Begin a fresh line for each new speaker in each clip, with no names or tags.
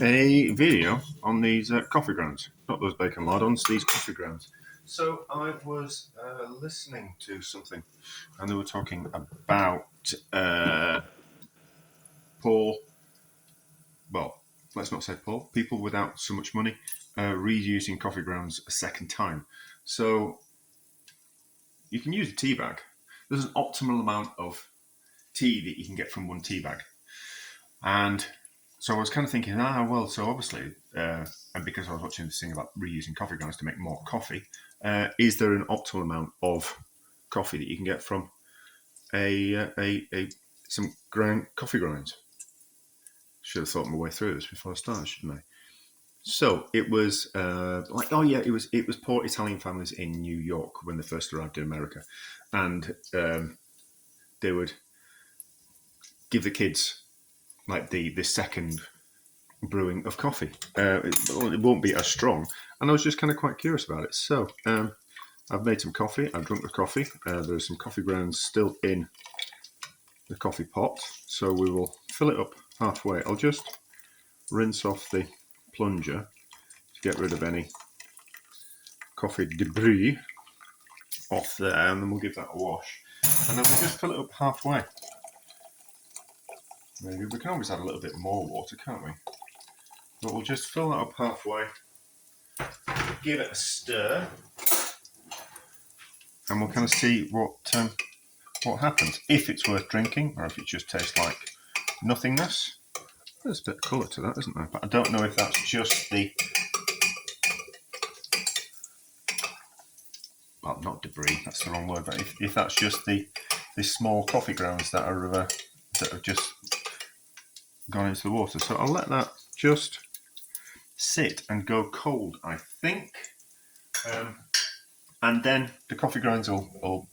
a video on these coffee grounds. Not those bacon lardons, these coffee grounds. So I was listening to something, and they were talking about poor, well, let's not say poor, people without so much money reusing coffee grounds a second time. So you can use a tea bag. There's an optimal amount of tea that you can get from one tea bag. And so I was kind of thinking, so obviously, and because I was watching this thing about reusing coffee grounds to make more coffee, is there an optimal amount of coffee that you can get from some ground coffee grinds? Should have thought my way through this before I started, shouldn't I? So it was it was poor Italian families in New York when they first arrived in America, and they would give the kids like the second brewing of coffee. It won't be as strong, and I was just kind of quite curious about it. So I've made some coffee. I've drunk the coffee. There's some coffee grounds still in the coffee pot, so we will fill it up halfway. I'll just rinse off the plunger to get rid of any coffee debris off there, and then we'll give that a wash, and then we'll just fill it up halfway. Maybe we can always add a little bit more water, can't we? But we'll just fill that up halfway, give it a stir, and we'll kind of see what happens. If it's worth drinking, or if it just tastes like nothingness. There's a bit of colour to that, isn't there? But I don't know if that's just the... Well, not debris, that's the wrong word, but if that's just the small coffee grounds that have just gone into the water. So I'll let that just sit and go cold, I think. And then the coffee grounds will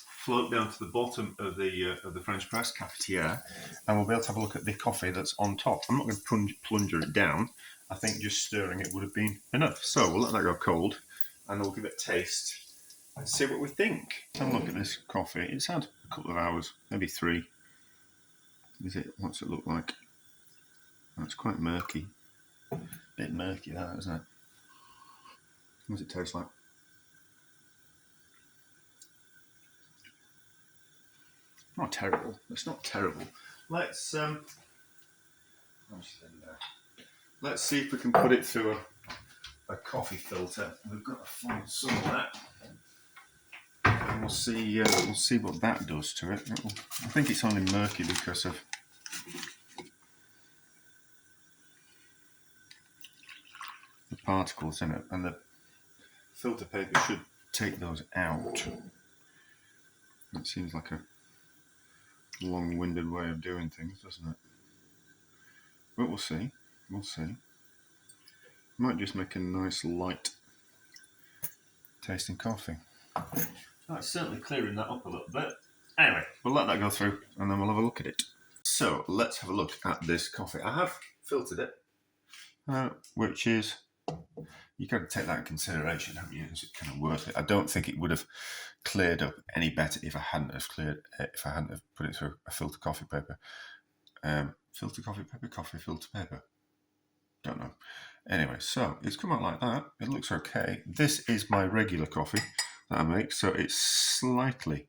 float down to the bottom of the French press, Cafetiere, and we'll be able to have a look at the coffee that's on top. I'm not going to plunger it down. I think just stirring it would have been enough. So we'll let that go cold, and we'll give it a taste and see what we think. Let's have a look at this coffee. It's had a couple of hours, maybe 3. What's it look like? Oh, it's quite murky. A bit murky, that, isn't it? What does it taste like? Not terrible. It's not terrible. Let's see if we can put it through a coffee filter. We've got to find some of that, and we'll see what that does to it. I think it's only murky because of the particles in it, and the filter paper should take those out. That seems like a long-winded way of doing things, doesn't it? But we'll see. Might just make a nice light tasting coffee. That's certainly clearing that up a little bit. Anyway, we'll let that go through, and then we'll have a look at it. So let's have a look at this coffee. I have filtered it, which is, you've got to take that in consideration, haven't you? Is it kind of worth it? I don't think it would have cleared up any better if I hadn't have put it through a filter coffee paper. Filter coffee paper, coffee filter paper. Don't know. Anyway, so it's come out like that. It looks okay. This is my regular coffee that I make, so it's slightly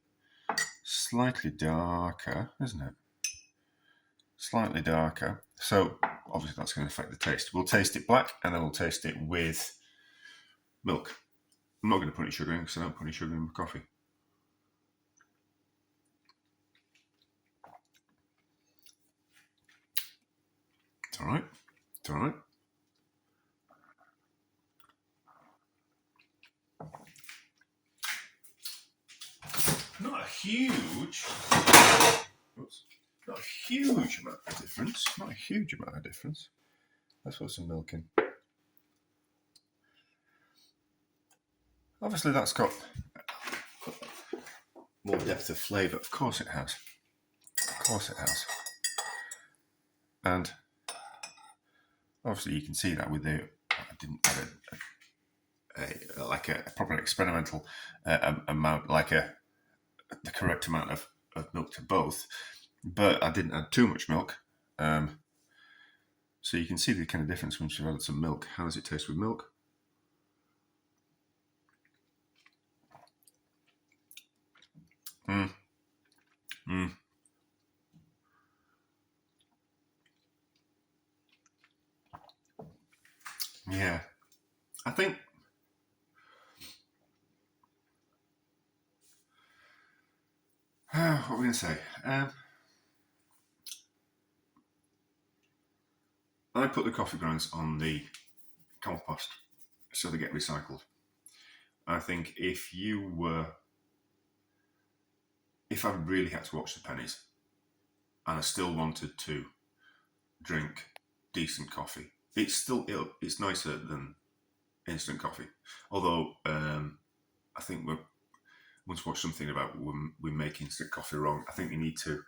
darker, isn't it? Slightly darker. So obviously that's going to affect the taste. We'll taste it black, and then we'll taste it with milk. I'm not going to put any sugar in because I don't put any sugar in my coffee. It's all right. Not a huge amount of difference. Let's put some milk in. Obviously that's got more depth of flavour. Of course it has. And obviously you can see that with I didn't add a proper experimental amount, the correct amount of milk to both, but I didn't add too much milk. So you can see the kind of difference once you've added some milk. How does it taste with milk? Yeah, I think what are we going to say? I put the coffee grounds on the compost so they get recycled. I think if I really had to watch the pennies and I still wanted to drink decent coffee, it's nicer than instant coffee. Although I think we once watched something about we make instant coffee wrong. I think we need to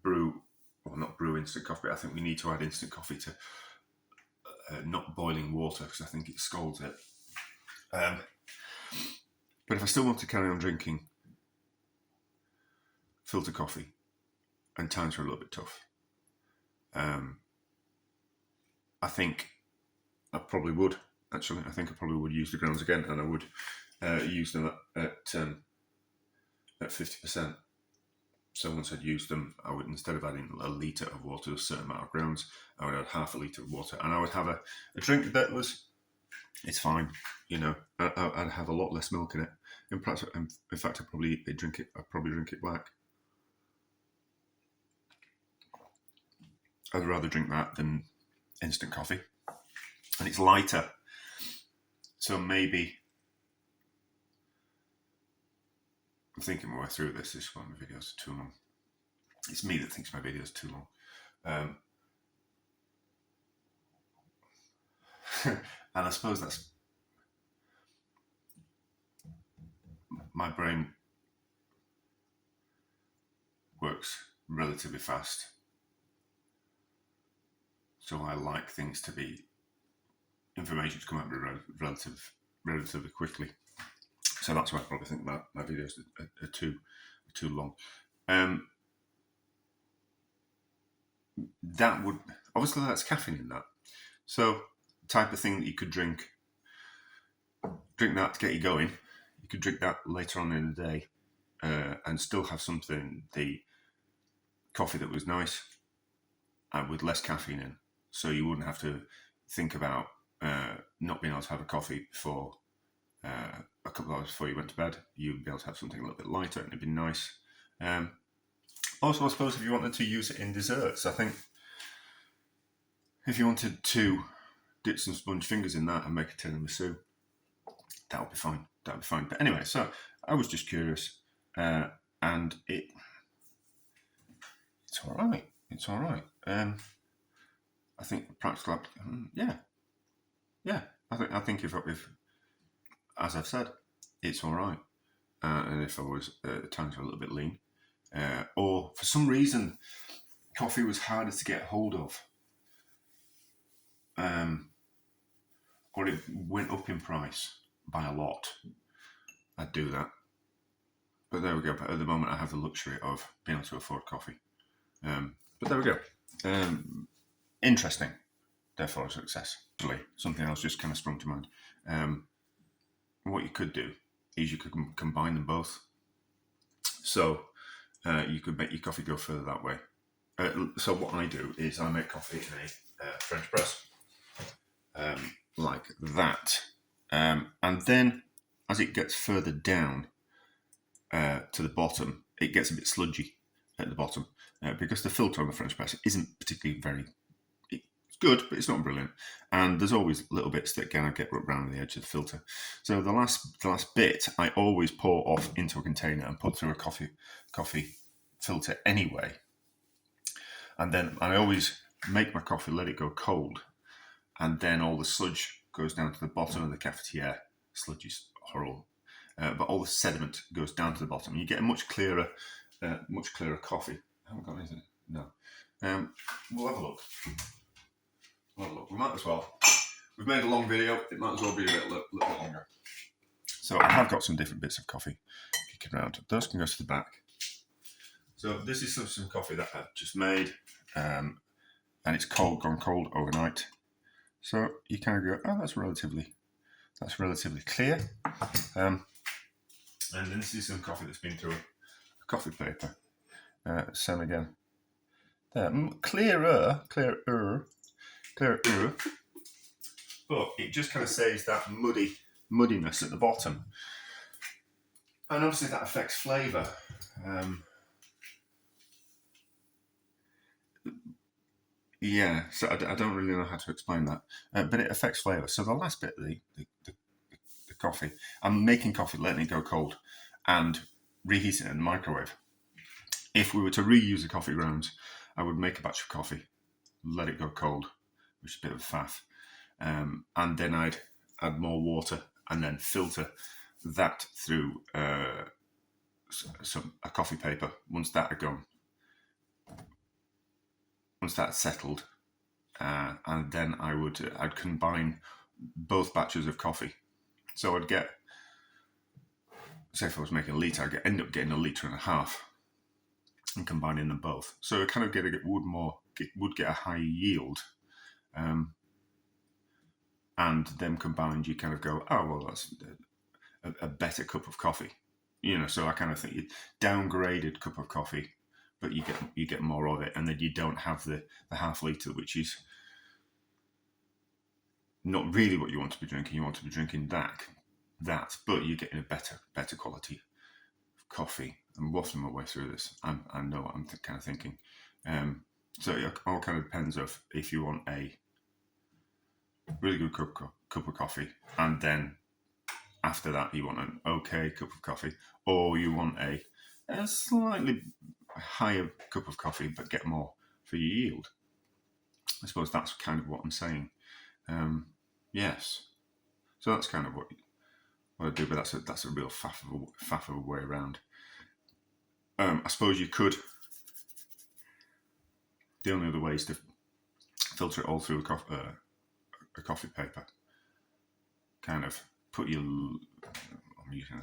brew, or not brew instant coffee, but I think we need to add instant coffee to not boiling water because I think it scalds it. But if I still want to carry on drinking filter coffee, and times are a little bit tough, I think I probably would. Actually, I think I probably would use the grounds again, and I would use them at 50%. So once I'd used them, I would, instead of adding a litre of water to a certain amount of grounds, I would add half a litre of water, and I would have a drink that was, it's fine, you know. I'd have a lot less milk in it. In fact, I'd probably drink it black. I'd rather drink that than instant coffee, and it's lighter. So maybe I'm thinking my way through this. This one, my videos are too long. It's me that thinks my videos are too long. And I suppose that's my brain works relatively fast, so I like things to be information to come out relatively quickly. So that's why I probably think my videos are too long. That would obviously, that's caffeine in that. So type of thing that you could drink that to get you going. You could drink that later on in the day and still have the coffee that was nice and with less caffeine in. So you wouldn't have to think about not being able to have a coffee before a couple of hours before you went to bed. You'd be able to have something a little bit lighter and it'd be nice. Also, I suppose if you wanted to use it in desserts, I think if you wanted to dip some sponge fingers in that and make a tiramisu, that would be fine. But anyway, so I was just curious, and it's all right. It's all right. I think practical, yeah. I think if as I've said, it's all right. And if I was at times a little bit lean, or for some reason coffee was harder to get hold of, or it went up in price by a lot, I'd do that. But there we go. But at the moment, I have the luxury of being able to afford coffee. But there we go. Interesting. Therefore, a success. Something else just kind of sprung to mind. What you could do is you could combine them both. So you could make your coffee go further that way. So what I do is I make coffee in a French press, like that. And then as it gets further down to the bottom, it gets a bit sludgy at the bottom because the filter on the French press isn't particularly it's good, but it's not brilliant. And there's always little bits that kind of get around the edge of the filter. So the last bit, I always pour off into a container and put through a coffee filter anyway. And then I always make my coffee, let it go cold, and then all the sludge goes down to the bottom of the cafetiere. Sludge is horrible, but all the sediment goes down to the bottom. You get a much clearer coffee. I haven't got anything. No. We'll have a look. We might as well. We've made a long video. It might as well be a little bit longer. So I have got some different bits of coffee kicking around. Those can go to the back. So this is some coffee that I've just made. and it's gone cold overnight. So you kind of go, oh, that's relatively clear. And then this is some coffee that's been through a coffee paper. Same again. There, clearer, but it just kind of saves that muddiness at the bottom, and obviously that affects flavour. Yeah, so I don't really know how to explain that, but it affects flavour. So the last bit, the coffee, I'm making coffee, letting it go cold, and reheating it in the microwave. If we were to reuse the coffee grounds, I would make a batch of coffee, let it go cold, which is a bit of a faff, and then I'd add more water and then filter that through a coffee paper. Once that settled, and then I'd combine both batches of coffee. So I'd get, say if I was making a litre, I'd end up getting 1.5 litres and combining them both. So I kind of would get a high yield, and them combined, you kind of go, oh well, that's a better cup of coffee. So I kind of think you downgraded cup of coffee, but you get more of it, and then you don't have the 1/2 litre, which is not really what you want to be drinking. You want to be drinking that, but you're getting a better quality of coffee. I'm waffling my way through this. I know what I'm kind of thinking. So it all kind of depends of if you want a really good cup of coffee, and then after that you want an okay cup of coffee, or you want a slightly higher cup of coffee but get more for your yield. I suppose that's kind of what I'm saying. Yes. So that's kind of what I do, but that's a real faff of a way around. I suppose you could. The only other way is to filter it all through a coffee paper. Kind of put your. I'm using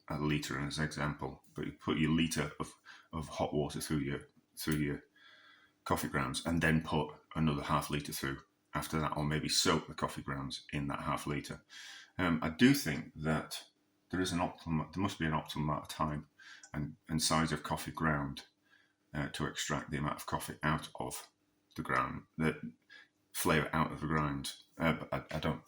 a litre as an example, but you put your litre of hot water through your coffee grounds, and then put another 1/2 litre through after that, or maybe soak the coffee grounds in that 1/2 litre. I do think that there must be an optimal amount of time and size of coffee ground to extract the amount of coffee out of the ground, the flavour out of the ground. But I don't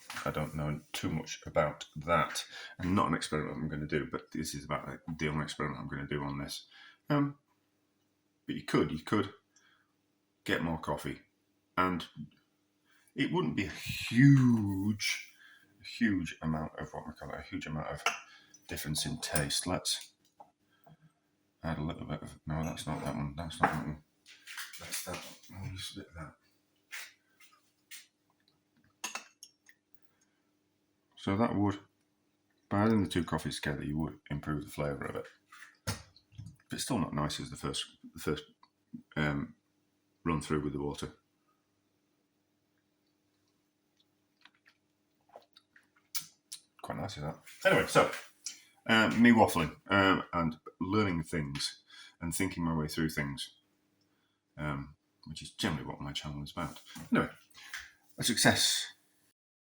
know too much about that, and not an experiment I'm going to do. But this is about the only experiment I'm going to do on this. But you could get more coffee, and it wouldn't be a huge amount of a huge amount of difference in taste. Let's add a little bit of. No, that's not that one. That's not that one. That's that one. I'll use a bit of that. So that would, by adding the two coffees together, you would improve the flavour of it. But it's still not nice as the first run through with the water. Quite nice, is that? Anyway, so me waffling and learning things and thinking my way through things, which is generally what my channel is about. Anyway, a success